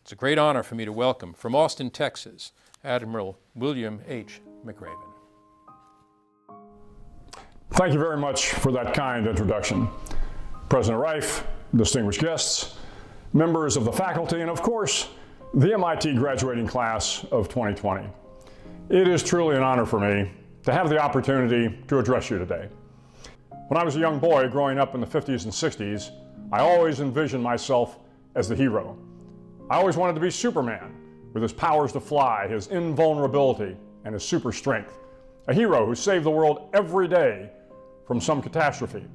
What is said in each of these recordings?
It's a great honor for me to welcome from Austin, Texas, Admiral William H. McRaven. Thank you very much for that kind introduction. President Reif, distinguished guests, members of the faculty, and of course, the MIT graduating class of 2020. It is truly an honor for me to have the opportunity to address you today. When I was a young boy growing up in the 50s and 60s, I always envisioned myself as the hero. I always wanted to be Superman, with his powers to fly, his invulnerability, and his super strength. A hero who saved the world every day from some catastrophe.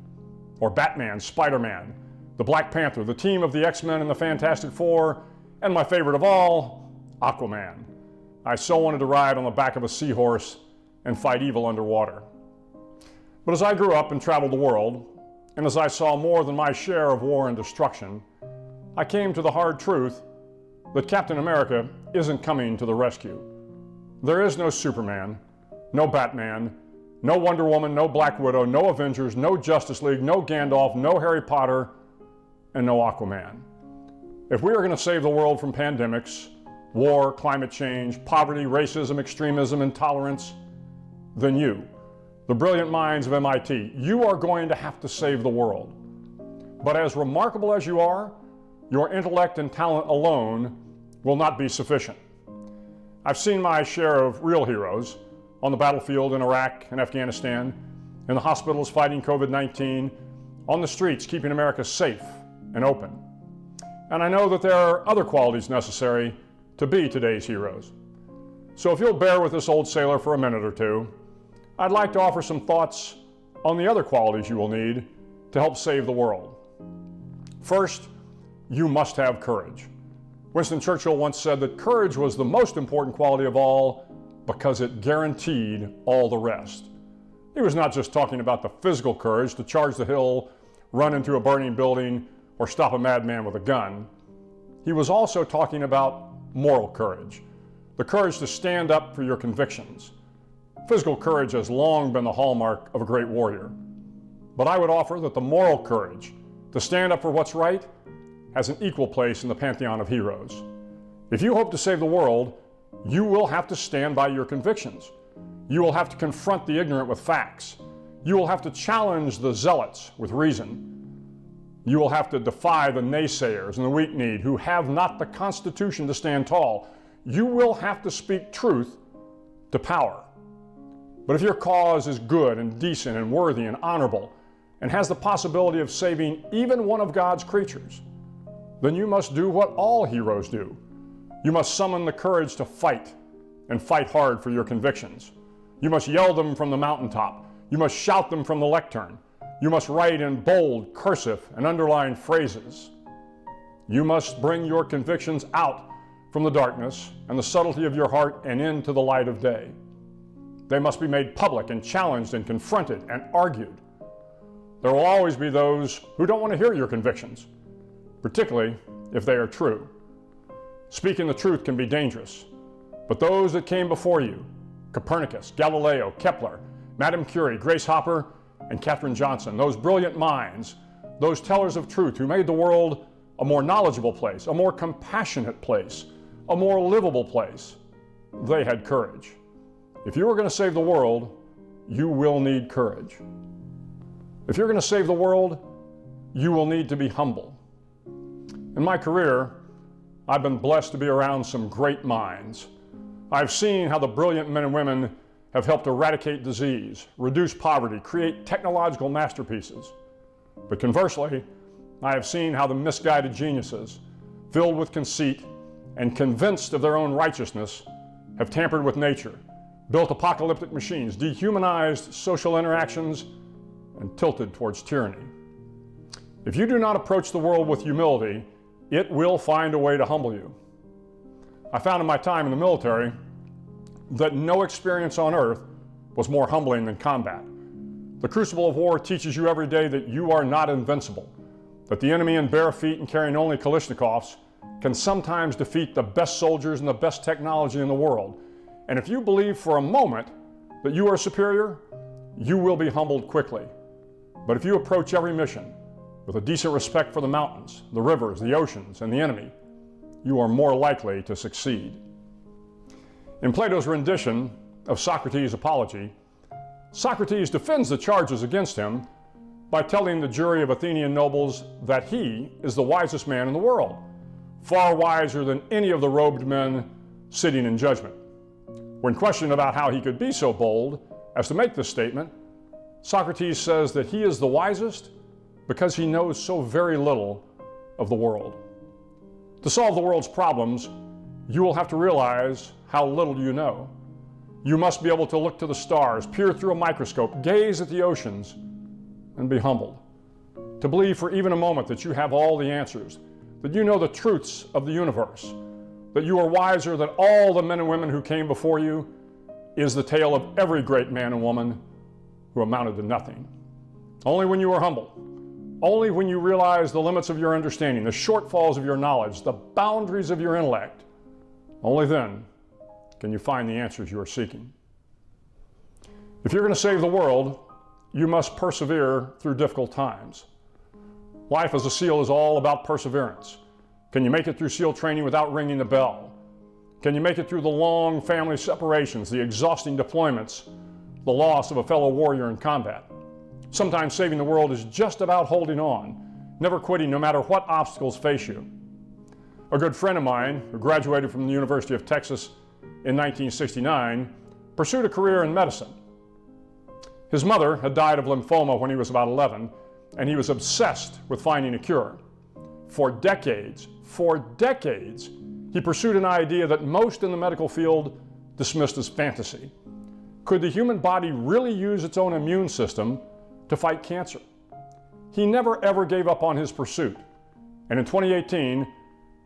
Or Batman, Spider-Man, the Black Panther, the team of the X-Men and the Fantastic Four, and my favorite of all, Aquaman. I so wanted to ride on the back of a seahorse and fight evil underwater. But as I grew up and traveled the world, and as I saw more than my share of war and destruction, I came to the hard truth that Captain America isn't coming to the rescue. There is no Superman, no Batman, no Wonder Woman, no Black Widow, no Avengers, no Justice League, no Gandalf, no Harry Potter, and no Aquaman. If we are going to save the world from pandemics, war, climate change, poverty, racism, extremism, intolerance, then you, the brilliant minds of MIT, you are going to have to save the world. But as remarkable as you are, your intellect and talent alone will not be sufficient. I've seen my share of real heroes on the battlefield in Iraq and Afghanistan, in the hospitals fighting COVID-19, on the streets keeping America safe and open. And I know that there are other qualities necessary to be today's heroes. So if you'll bear with this old sailor for a minute or two, I'd like to offer some thoughts on the other qualities you will need to help save the world. First, you must have courage. Winston Churchill once said that courage was the most important quality of all because it guaranteed all the rest. He was not just talking about the physical courage to charge the hill, run into a burning building, or stop a madman with a gun. He was also talking about moral courage, the courage to stand up for your convictions. Physical courage has long been the hallmark of a great warrior. But I would offer that the moral courage to stand up for what's right has an equal place in the pantheon of heroes. If you hope to save the world, you will have to stand by your convictions. You will have to confront the ignorant with facts. You will have to challenge the zealots with reason. You will have to defy the naysayers and the weak-kneed who have not the constitution to stand tall. You will have to speak truth to power. But if your cause is good and decent and worthy and honorable and has the possibility of saving even one of God's creatures, then you must do what all heroes do. You must summon the courage to fight and fight hard for your convictions. You must yell them from the mountaintop. You must shout them from the lectern. You must write in bold, cursive, and underlined phrases. You must bring your convictions out from the darkness and the subtlety of your heart and into the light of day. They must be made public and challenged and confronted and argued. There will always be those who don't want to hear your convictions, particularly if they are true. Speaking the truth can be dangerous, but those that came before you, Copernicus, Galileo, Kepler, Madame Curie, Grace Hopper, and Katherine Johnson, those brilliant minds, those tellers of truth who made the world a more knowledgeable place, a more compassionate place, a more livable place, they had courage. If you are going to save the world, you will need courage. If you're going to save the world, you will need to be humble. In my career, I've been blessed to be around some great minds. I've seen how the brilliant men and women have helped eradicate disease, reduce poverty, create technological masterpieces. But conversely, I have seen how the misguided geniuses, filled with conceit and convinced of their own righteousness, have tampered with nature, built apocalyptic machines, dehumanized social interactions, and tilted towards tyranny. If you do not approach the world with humility, it will find a way to humble you. I found in my time in the military that no experience on earth was more humbling than combat. The crucible of war teaches you every day that you are not invincible, that the enemy in bare feet and carrying only Kalashnikovs can sometimes defeat the best soldiers and the best technology in the world. And if you believe for a moment that you are superior, you will be humbled quickly. But if you approach every mission with a decent respect for the mountains, the rivers, the oceans, and the enemy, you are more likely to succeed. In Plato's rendition of Socrates' Apology, Socrates defends the charges against him by telling the jury of Athenian nobles that he is the wisest man in the world, far wiser than any of the robed men sitting in judgment. When questioned about how he could be so bold as to make this statement, Socrates says that he is the wisest because he knows so very little of the world. To solve the world's problems, you will have to realize how little you know. You must be able to look to the stars, peer through a microscope, gaze at the oceans, and be humbled. To believe for even a moment that you have all the answers, that you know the truths of the universe, that you are wiser than all the men and women who came before you, is the tale of every great man and woman who amounted to nothing. Only when you are humble, only when you realize the limits of your understanding, the shortfalls of your knowledge, the boundaries of your intellect, only then can you find the answers you are seeking. If you're going to save the world, you must persevere through difficult times. Life as a SEAL is all about perseverance. Can you make it through SEAL training without ringing the bell? Can you make it through the long family separations, the exhausting deployments, the loss of a fellow warrior in combat? Sometimes saving the world is just about holding on, never quitting no matter what obstacles face you. A good friend of mine who graduated from the University of Texas in 1969 pursued a career in medicine. His mother had died of lymphoma when he was about 11, and he was obsessed with finding a cure. For decades, he pursued an idea that most in the medical field dismissed as fantasy. Could the human body really use its own immune system to fight cancer? He never ever gave up on his pursuit, and in 2018,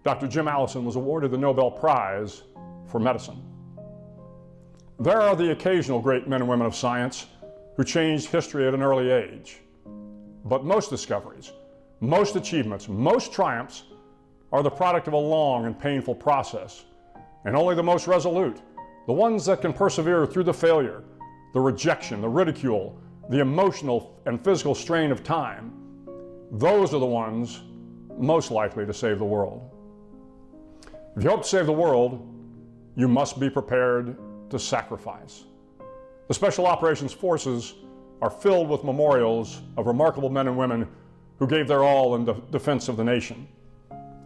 Dr. Jim Allison was awarded the Nobel Prize for medicine. There are the occasional great men and women of science who changed history at an early age. But most discoveries, most achievements, most triumphs are the product of a long and painful process. And only the most resolute, the ones that can persevere through the failure, the rejection, the ridicule, the emotional and physical strain of time, those are the ones most likely to save the world. If you hope to save the world, you must be prepared to sacrifice. The Special Operations Forces are filled with memorials of remarkable men and women who gave their all in defense of the nation.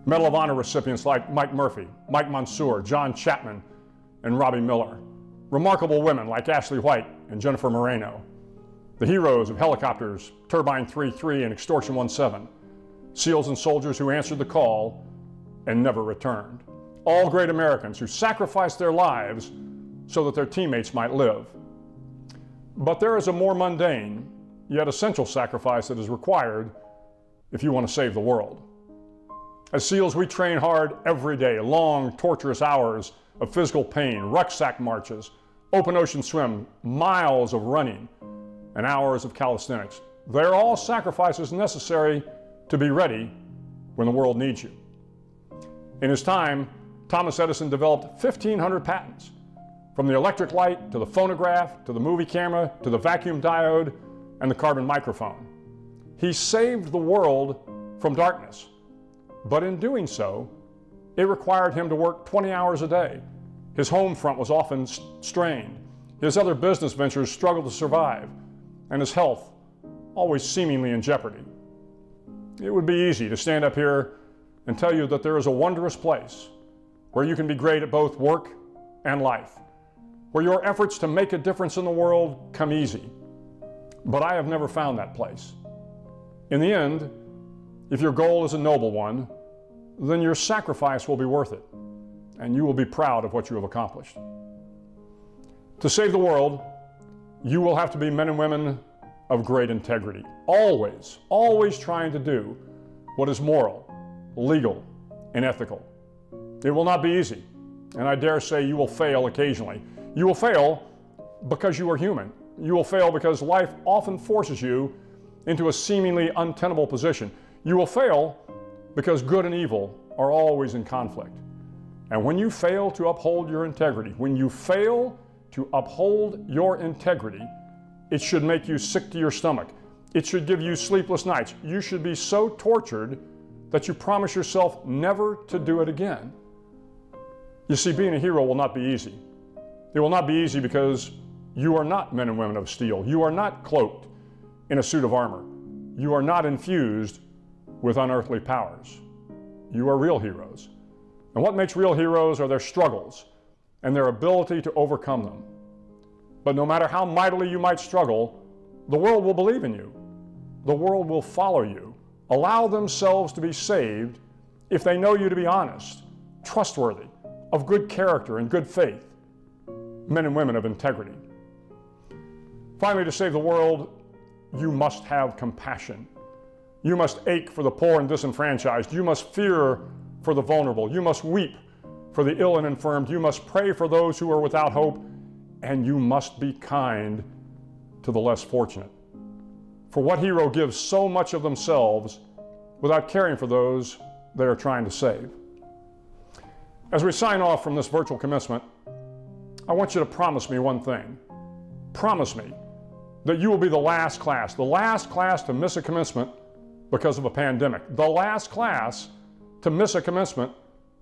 Medal of Honor recipients like Mike Murphy, Mike Mansour, John Chapman, and Robbie Miller. Remarkable women like Ashley White and Jennifer Moreno. The heroes of helicopters, Turbine 3-3 and Extortion 17. SEALs and soldiers who answered the call and never returned. All great Americans who sacrificed their lives so that their teammates might live. But there is a more mundane, yet essential sacrifice that is required if you want to save the world. As SEALs, we train hard every day, long, torturous hours of physical pain, rucksack marches, open ocean swim, miles of running, and hours of calisthenics. They're all sacrifices necessary to be ready when the world needs you. In his time, Thomas Edison developed 1,500 patents, from the electric light to the phonograph, to the movie camera, to the vacuum diode, and the carbon microphone. He saved the world from darkness. But in doing so, it required him to work 20 hours a day. His home front was often strained. His other business ventures struggled to survive, and his health always seemingly in jeopardy. It would be easy to stand up here and tell you that there is a wondrous place where you can be great at both work and life, where your efforts to make a difference in the world come easy. But I have never found that place. In the end, if your goal is a noble one, then your sacrifice will be worth it, and you will be proud of what you have accomplished. To save the world, you will have to be men and women of great integrity, always trying to do what is moral, legal, and ethical. It will not be easy, and I dare say you will fail occasionally. You will fail because you are human. You will fail because life often forces you into a seemingly untenable position. You will fail because good and evil are always in conflict. And when you fail to uphold your integrity, it should make you sick to your stomach. It should give you sleepless nights. You should be so tortured that you promise yourself never to do it again. You see, being a hero will not be easy. It will not be easy because you are not men and women of steel. You are not cloaked in a suit of armor. You are not infused with unearthly powers. You are real heroes. And what makes real heroes are their struggles and their ability to overcome them. But no matter how mightily you might struggle, the world will believe in you. The world will follow you, allow themselves to be saved if they know you to be honest, trustworthy, of good character and good faith, men and women of integrity. Finally, to save the world, you must have compassion. You must ache for the poor and disenfranchised. You must fear for the vulnerable. You must weep for the ill and infirmed. You must pray for those who are without hope. And you must be kind to the less fortunate. For what hero gives so much of themselves without caring for those they are trying to save? As we sign off from this virtual commencement, I want you to promise me one thing. Promise me that you will be the last class to miss a commencement because of a pandemic, the last class to miss a commencement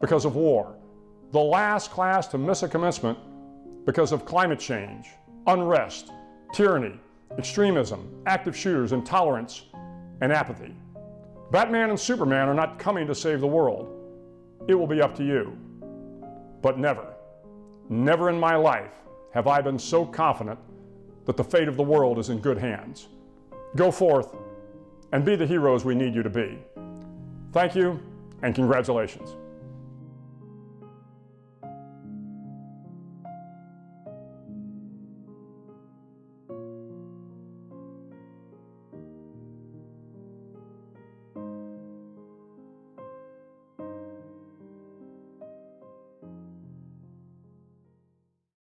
because of war, the last class to miss a commencement because of climate change, unrest, tyranny, extremism, active shooters, intolerance, and apathy. Batman and Superman are not coming to save the world. It will be up to you. But never, never in my life have I been so confident that the fate of the world is in good hands. Go forth and be the heroes we need you to be. Thank you and congratulations.